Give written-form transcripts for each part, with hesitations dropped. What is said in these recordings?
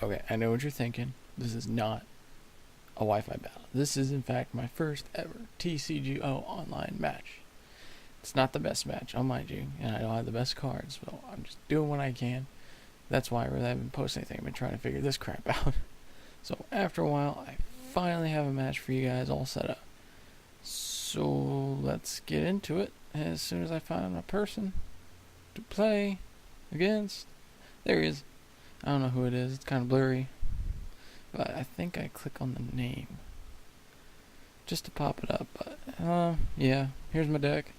Okay, I know what you're thinking. This is not a Wi-Fi battle. This is, in fact, my first ever tcgo online match. It's not the best match, I'll mind you, and I don't have the best cards, so I'm just doing what I can. That's why I really haven't posted anything. I've been trying to figure this crap out. So after a while, I finally have a match for you guys all set up. So let's get into it as soon as I find a person to play against. There he is. I don't know who it is. It's kind of blurry. But I think I click on the name just to pop it up. But yeah, here's my deck.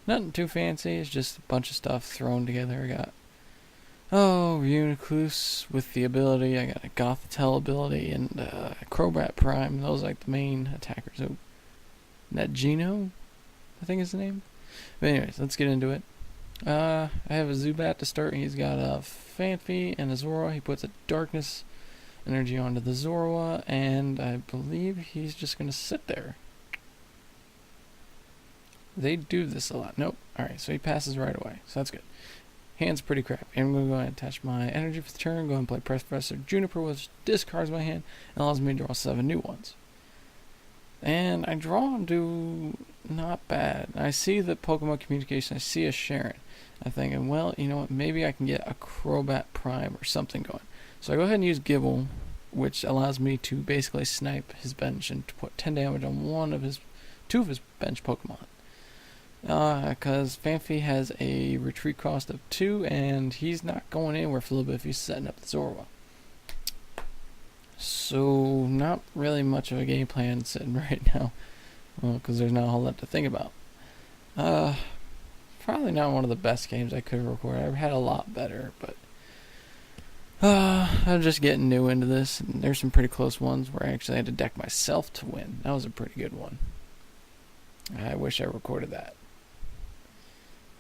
Nothing too fancy. It's just a bunch of stuff thrown together. I got Unicluse with the ability. I got a Gothitelle ability and Crobat Prime. Those are like the main attackers. So Netgeno, I think is the name. But anyways, let's get into it. I have a Zubat to start. He's got a Fanfi and a Zorua. He puts a Darkness energy onto the Zorua, and I believe he's just going to sit there. They do this a lot. Nope. Alright, so he passes right away. So that's good. Hand's pretty crap. I'm going to go ahead and attach my energy for the turn. Go ahead and play Professor Juniper, which discards my hand and allows me to draw 7 new ones. And I draw and do not bad. I see the Pokemon communication. I see a Sharon. I'm thinking, well, you know what? Maybe I can get a Crobat Prime or something going. So I go ahead and use Gibble, which allows me to basically snipe his bench and to put 10 damage on two of his bench Pokemon. Because Fanfi has a retreat cost of 2, and he's not going anywhere for a little bit if he's setting up the Zorua. So, not really much of a game plan sitting right now. Well, because there's not a whole lot to think about. Probably not one of the best games I could have recorded. I've had a lot better, but I'm just getting new into this, and there's some pretty close ones where I actually had to deck myself to win. That was a pretty good one. I wish I recorded that.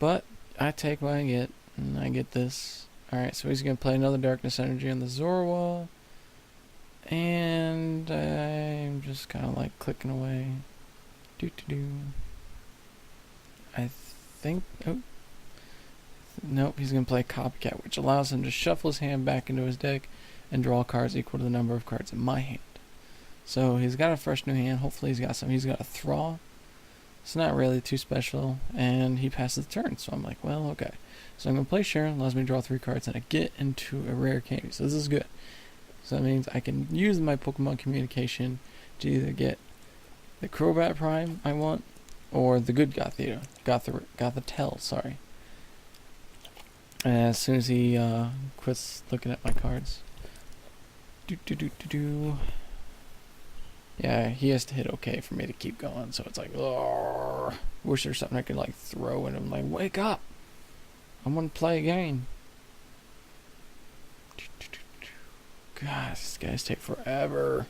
But I take what I get, and I get this. Alright, so he's going to play another Darkness Energy on the Zorua. And I'm just kind of like clicking away. I think... Oh. Nope, he's going to play Copycat, which allows him to shuffle his hand back into his deck and draw cards equal to the number of cards in my hand. So he's got a fresh new hand. Hopefully he's got some. He's got a Thaw. It's not really too special, and he passes the turn. So I'm like, well, okay. So I'm going to play Sharon, allows me to draw 3 cards, and I get into a rare candy. So this is good. So that means I can use my Pokemon communication to either get the Crobat Prime I want, or the good Gothitelle, sorry. As soon as he quits looking at my cards. Yeah, he has to hit okay for me to keep going, so it's like, wish there's something I could like throw at him, like, wake up! I want to play a game. God, these guys take forever.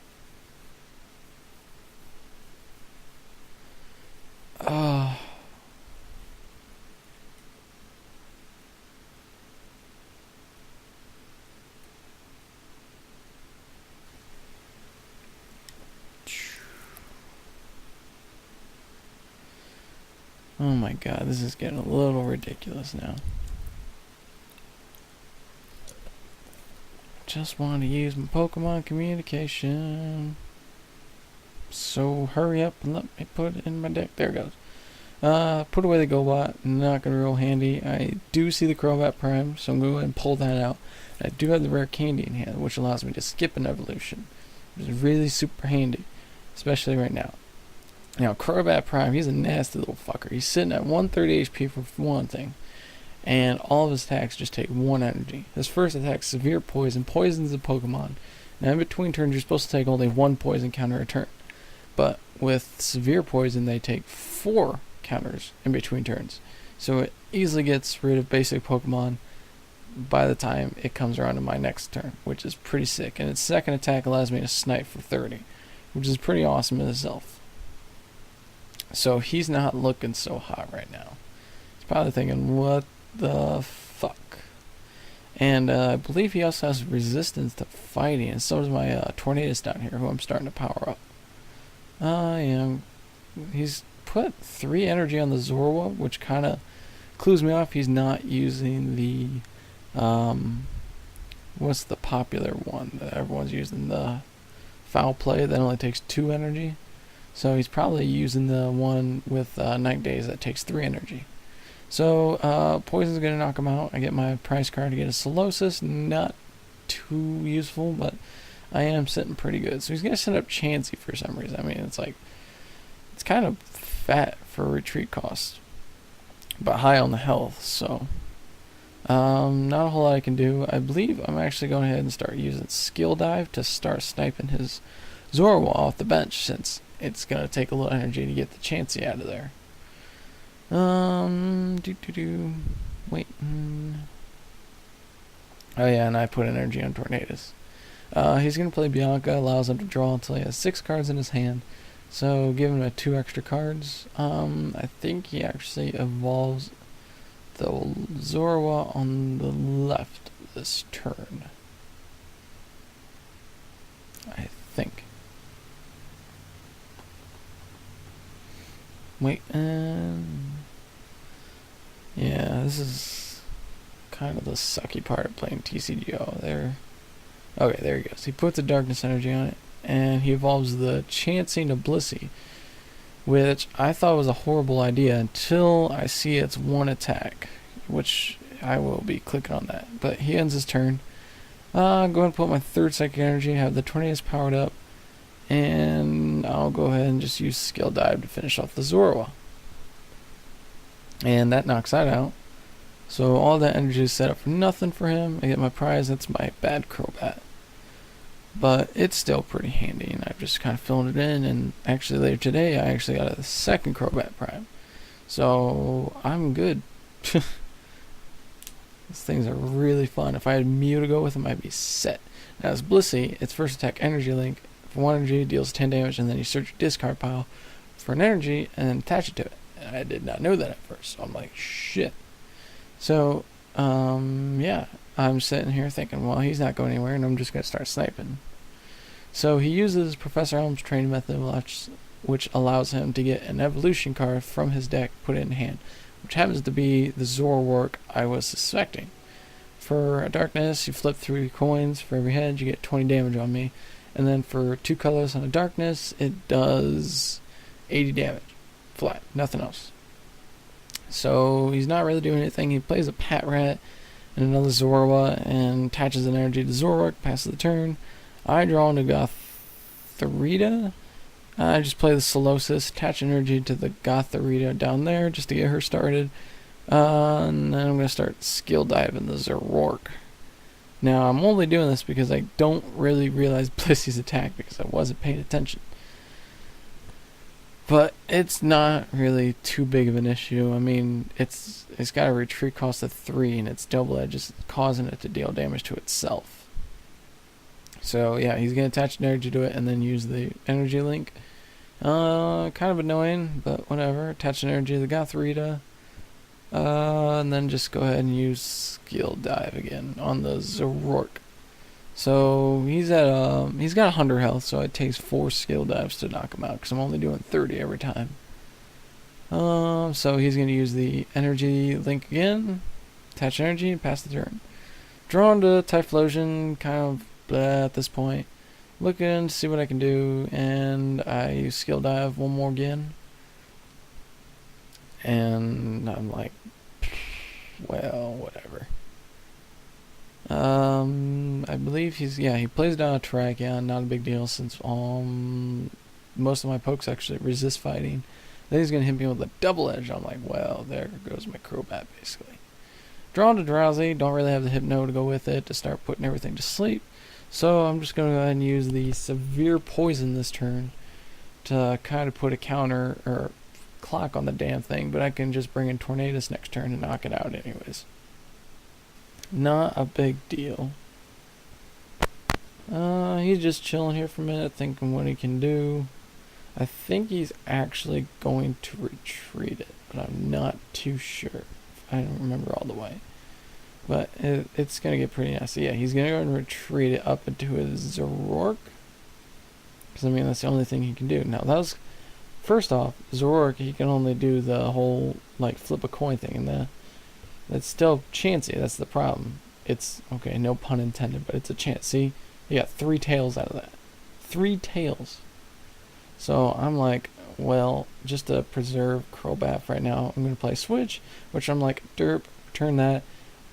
Oh my god, this is getting a little ridiculous now. Just want to use my Pokemon communication. So hurry up and let me put it in my deck. There it goes. Put away the GoBot. Not going to be real handy. I do see the Crobat Prime, so I'm going to go ahead and pull that out. I do have the rare candy in hand, which allows me to skip an evolution, which is really super handy, especially right now. Now, Crobat Prime, he's a nasty little fucker. He's sitting at 130 HP for one thing, and all of his attacks just take 1 energy. His first attack, Severe Poison, poisons the Pokemon. Now, in between turns, you're supposed to take only 1 poison counter a turn. But with Severe Poison, they take 4 counters in between turns. So it easily gets rid of basic Pokemon by the time it comes around to my next turn, which is pretty sick. And its second attack allows me to snipe for 30, which is pretty awesome in itself. So he's not looking so hot right now. He's probably thinking, what the fuck? And I believe he also has resistance to fighting, and so does my Tornadus down here, who I'm starting to power up. Yeah, he's put 3 energy on the Zorua, which kind of clues me off. He's not using the what's the popular one that everyone's using? The foul play that only takes 2 energy. So he's probably using the one with Night Days that takes 3 energy. So Poison's going to knock him out. I get my prize card to get a Solosis. Not too useful, but I am sitting pretty good. So he's going to set up Chansey for some reason. I mean, it's kind of fat for retreat cost, but high on the health. So not a whole lot I can do. I believe I'm actually going ahead and start using Skill Dive to start sniping his Zorwa off the bench, since it's going to take a little energy to get the Chansey out of there. Wait. Oh yeah, and I put energy on Tornadoes. He's going to play Bianca, allows him to draw until he has 6 cards in his hand. So give him 2 extra cards. I think he actually evolves the Zorwa on the left this turn. I think. Wait, yeah, this is kind of the sucky part of playing tcgo. Okay, there he goes. He puts a Darkness energy on it, and he evolves the Chansey to Blissey, which I thought was a horrible idea until I see its 1 attack, which I will be clicking on that. But he ends his turn. Go ahead and put my 3rd Psychic Energy, have the Tornadoes powered up, and I'll go ahead and just use Skill Dive to finish off the Zorwa. And that knocks that out. So all that energy is set up for nothing for him. I get my prize. That's my bad Crobat. But it's still pretty handy, and I've just kind of filled it in. And actually later today, I actually got a 2nd Crobat Prime. So I'm good. These things are really fun. If I had Mew to go with them, I'd be set. Now as Blissey, its first attack Energy Link. For 1 energy, deals 10 damage, and then you search your discard pile for an energy and then attach it to it. And I did not know that at first, so I'm like, shit. So, yeah, I'm sitting here thinking, well, he's not going anywhere, and I'm just going to start sniping. So he uses Professor Elm's training method, which allows him to get an evolution card from his deck, put it in hand, which happens to be the Zoroark I was suspecting. For a Darkness, you flip 3 coins. For every head, you get 20 damage on me. And then for 2 colors on a Darkness, it does 80 damage. Flat. Nothing else. So he's not really doing anything. He plays a Patrat and another Zorwa and attaches an energy to Zoroark, passes the turn. I draw into Gothorita. I just play the Solosis, attach energy to the Gothorita down there just to get her started. And then I'm going to start Skill Diving the Zoroark. Now, I'm only doing this because I don't really realize Blissey's attack because I wasn't paying attention. But it's not really too big of an issue. I mean, it's got a retreat cost of 3, and it's double-edged, just causing it to deal damage to itself. So, yeah, he's going to attach energy to it and then use the energy link. Kind of annoying, but whatever. Attach energy to the Gothorita. And then just go ahead and use Skill Dive again on the Zoroark. So he's got 100 health, so it takes 4 Skill Dives to knock him out, because I'm only doing 30 every time. So he's going to use the energy link again, attach energy, and pass the turn. Drawn to Typhlosion, kind of blah at this point. Looking to see what I can do, and I use Skill Dive one more again. And I'm like, well, whatever. I believe he plays down a Terrakion, not a big deal since most of my pokes actually resist fighting. Then he's going to hit me with a double edge. I'm like, well, there goes my Crobat basically. Drawn to Drowsy, don't really have the Hypno to go with it to start putting everything to sleep. So I'm just going to go ahead and use the Severe Poison this turn to kind of put a counter or clock on the damn thing, but I can just bring in Tornadoes next turn and knock it out anyways. Not a big deal. He's just chilling here for a minute, thinking what he can do. I think he's actually going to retreat it, but I'm not too sure. I don't remember all the way. But it's going to get pretty nasty. Yeah, he's going to go and retreat it up into his Zoroark. Because, I mean, that's the only thing he can do. Now, that was... First off, Zoroark, he can only do the whole, like, flip a coin thing. And that's still Chansey. That's the problem. it's okay, no pun intended, but it's a chance. See, you got 3 tails out of that. 3 tails. So I'm like, well, just to preserve Crobat right now, I'm going to play Switch, which I'm like, derp, return that.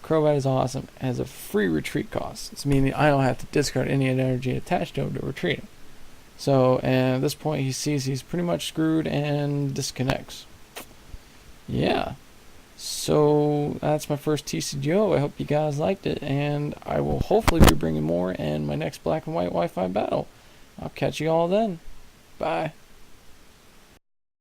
Crobat is awesome. It has a free retreat cost. It's meaning I don't have to discard any energy attached to him to retreat him. So, and at this point, he sees he's pretty much screwed and disconnects. Yeah. So, that's my first tcgo. I hope you guys liked it, and I will hopefully be bringing more in my next Black and White Wi-Fi battle. I'll catch you all then. Bye.